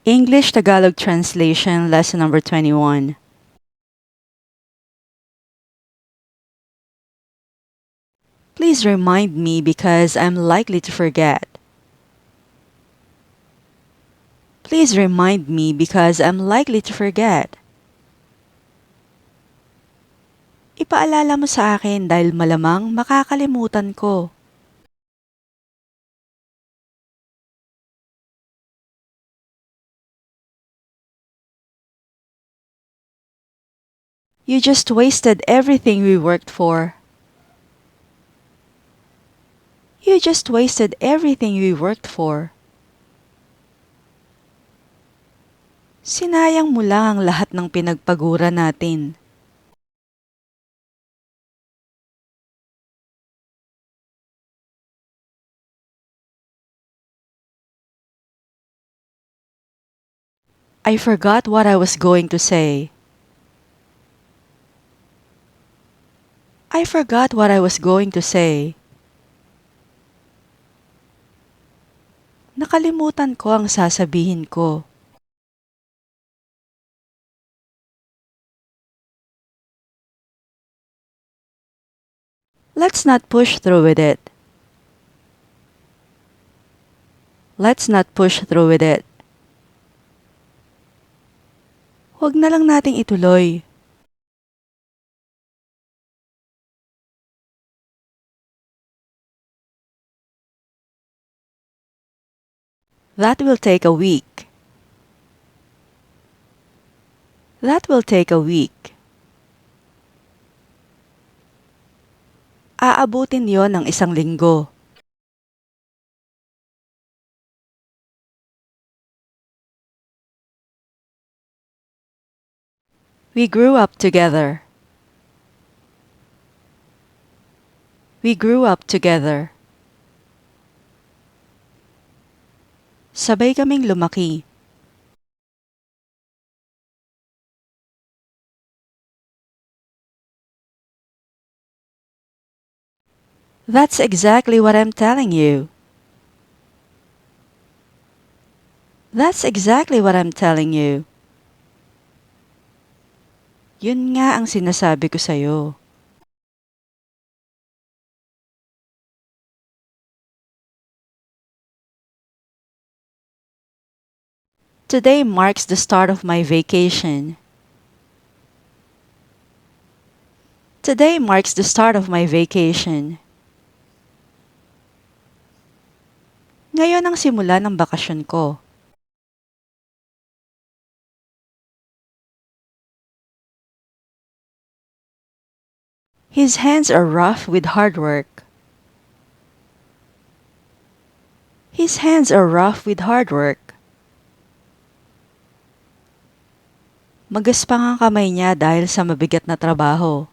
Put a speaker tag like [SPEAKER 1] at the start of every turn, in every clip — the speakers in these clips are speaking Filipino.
[SPEAKER 1] English-Tagalog Translation Lesson number 21. Please remind me because I'm likely to forget. Please remind me because I'm likely to forget. Ipaalala mo sa akin dahil malamang makakalimutan ko. You just wasted everything we worked for. You just wasted everything we worked for. Sinayang mo lang ang lahat ng pinagpagura natin. I forgot what I was going to say. I forgot what I was going to say. Nakalimutan ko ang sasabihin ko. Let's not push through with it. Let's not push through with it. Huwag na lang nating ituloy. That will take a week. That will take a week. Aabutin yon ng isang linggo. We grew up together. We grew up together. Sabay kaming lumaki. That's exactly what I'm telling you. That's exactly what I'm telling you. Yun nga ang sinasabi ko sa'yo. Today marks the start of my vacation. Today marks the start of my vacation. Ngayon ang simula ng bakasyon ko. His hands are rough with hard work. His hands are rough with hard work. Magaspang ang kamay niya dahil sa mabigat na trabaho.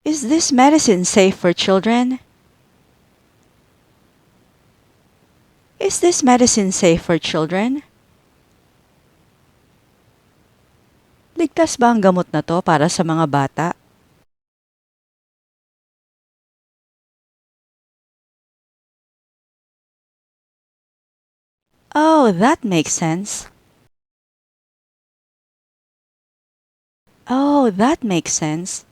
[SPEAKER 1] Is this medicine safe for children? Is this medicine safe for children? Ligtas ba ang gamot na to para sa mga bata? Oh, that makes sense. Oh, that makes sense.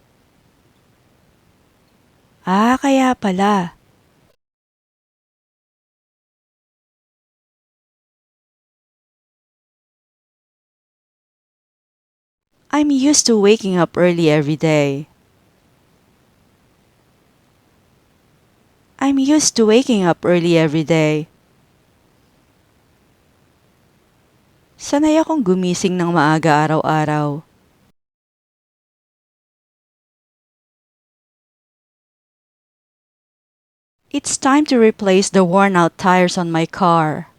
[SPEAKER 1] Ah, kaya pala. I'm used to waking up early every day. I'm used to waking up early every day. Sanay akong gumising ng maaga araw-araw. It's time to replace the worn-out tires on my car.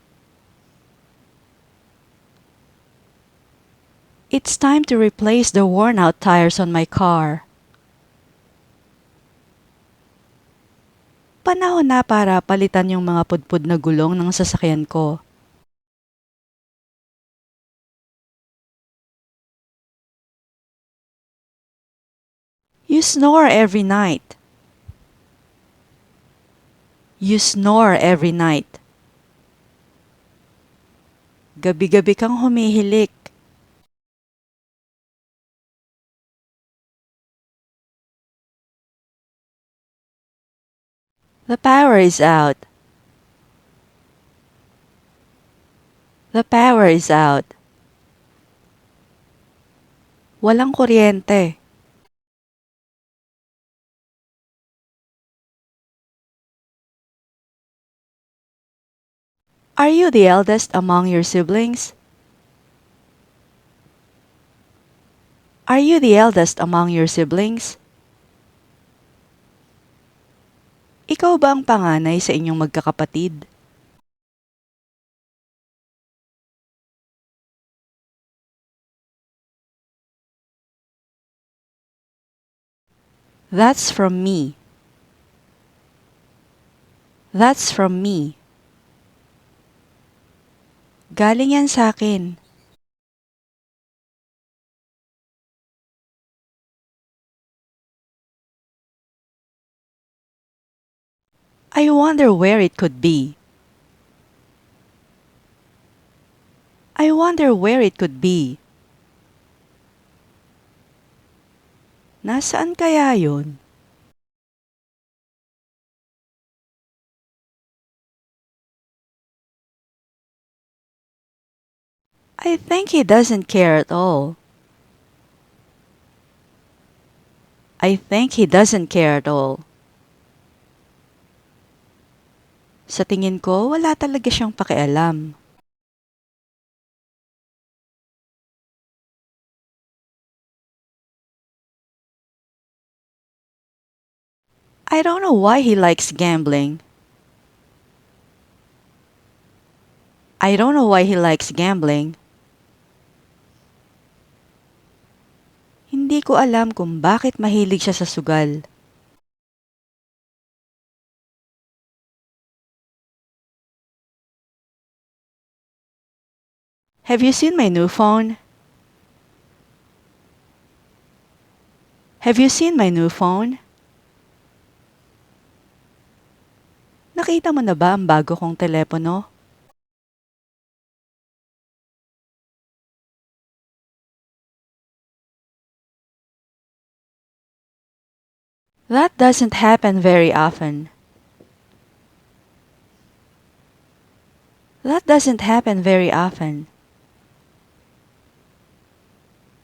[SPEAKER 1] It's time to replace the worn-out tires on my car. Panahon na para palitan yung mga pudpud na gulong ng sasakyan ko. You snore every night. You snore every night. Gabi-gabi kang humihilik. The power is out. The power is out. Walang kuryente. Are you the eldest among your siblings? Are you the eldest among your siblings? Ikaw ba ang panganay sa inyong magkakapatid? That's from me. That's from me. Galing yan sa akin. I wonder where it could be. I wonder where it could be. Nasaan kaya yun? I think he doesn't care at all. I think he doesn't care at all. Sa tingin ko, wala talaga siyang pakialam. I don't know why he likes gambling. I don't know why he likes gambling. Hindi ko alam kung bakit mahilig siya sa sugal. Have you seen my new phone? Have you seen my new phone? Nakita mo na ba ang bago kong telepono? That doesn't happen very often. That doesn't happen very often.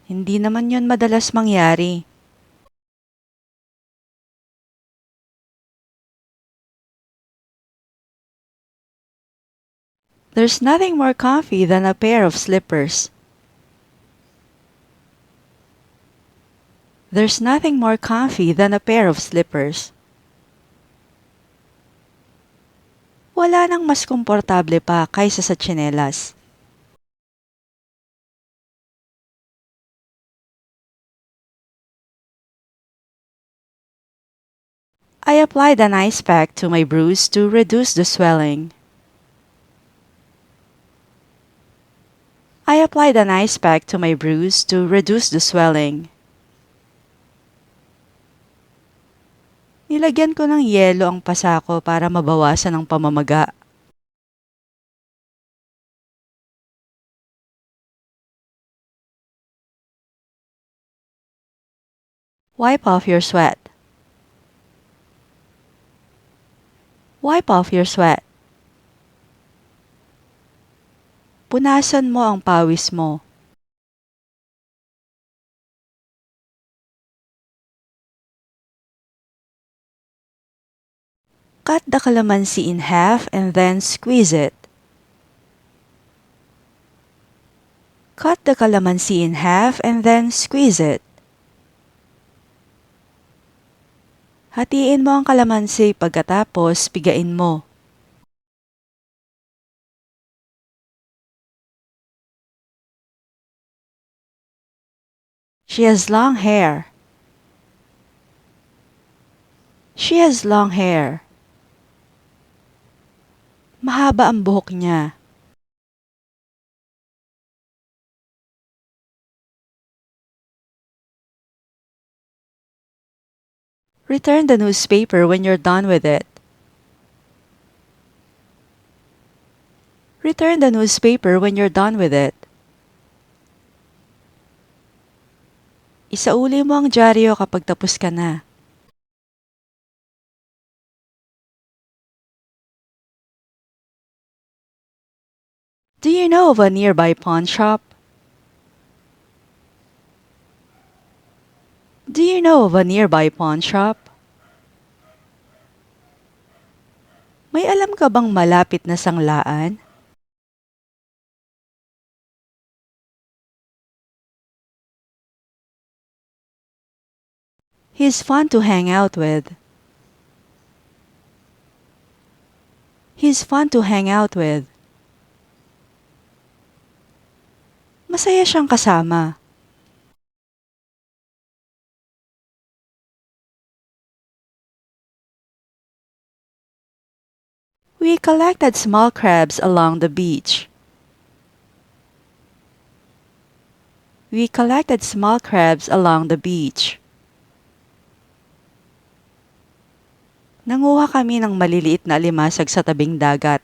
[SPEAKER 1] Hindi naman yun madalas mangyari. There's nothing more comfy than a pair of slippers. There's nothing more comfy than a pair of slippers. Wala nang mas komportable pa kaysa sa tsinelas. I applied an ice pack to my bruise to reduce the swelling. I applied an ice pack to my bruise to reduce the swelling. Nilagyan ko ng yelo ang pasa ko para mabawasan ang pamamaga. Wipe off your sweat. Wipe off your sweat. Punasan mo ang pawis mo. Cut the calamansi in half and then squeeze it. Cut the calamansi in half and then squeeze it. Hatiin mo ang kalamansi pagkatapos pigain mo. She has long hair. She has long hair. Mahaba ang buhok niya. Return the newspaper when you're done with it. Return the newspaper when you're done with it. Isauli mo ang dyaryo kapag tapos ka na. Do you know of a nearby pawn shop? Do you know of a nearby pawn shop? May alam ka bang malapit na sanglaan? He's fun to hang out with. He's fun to hang out with. Masaya siyang kasama. We collected small crabs along the beach. We collected small crabs along the beach. Nanguha kami ng maliliit na alimasag sa tabing dagat.